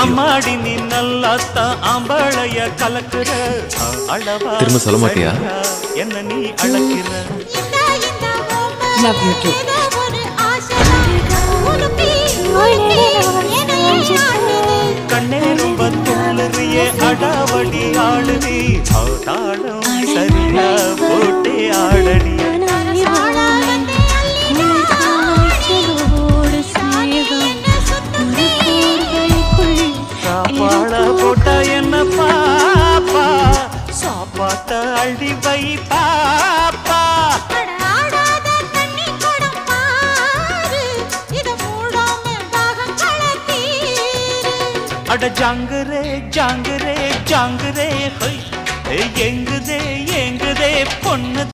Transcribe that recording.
அம்மாடி நீ நல்லாத்தா ஆம்பளைய கலக்குற அளவா திரும்ப சொல்ல மாட்டியா? என்ன நீ அழக்கிற. Love you too. கண்ணே ரொம்ப துள்ளுறியே அடாவடி ஆடுதி தாளம் சரியா போட்டே ஆடடி. சாப்பாட போட்டா என்ன பாப்பா சாப்பாட்ட அள்ளி வை பாப்பா. அட ஜாங்குரே ஜாங்குரே ஜாங்குரே எங்குதே எங்குதே பொண்ணு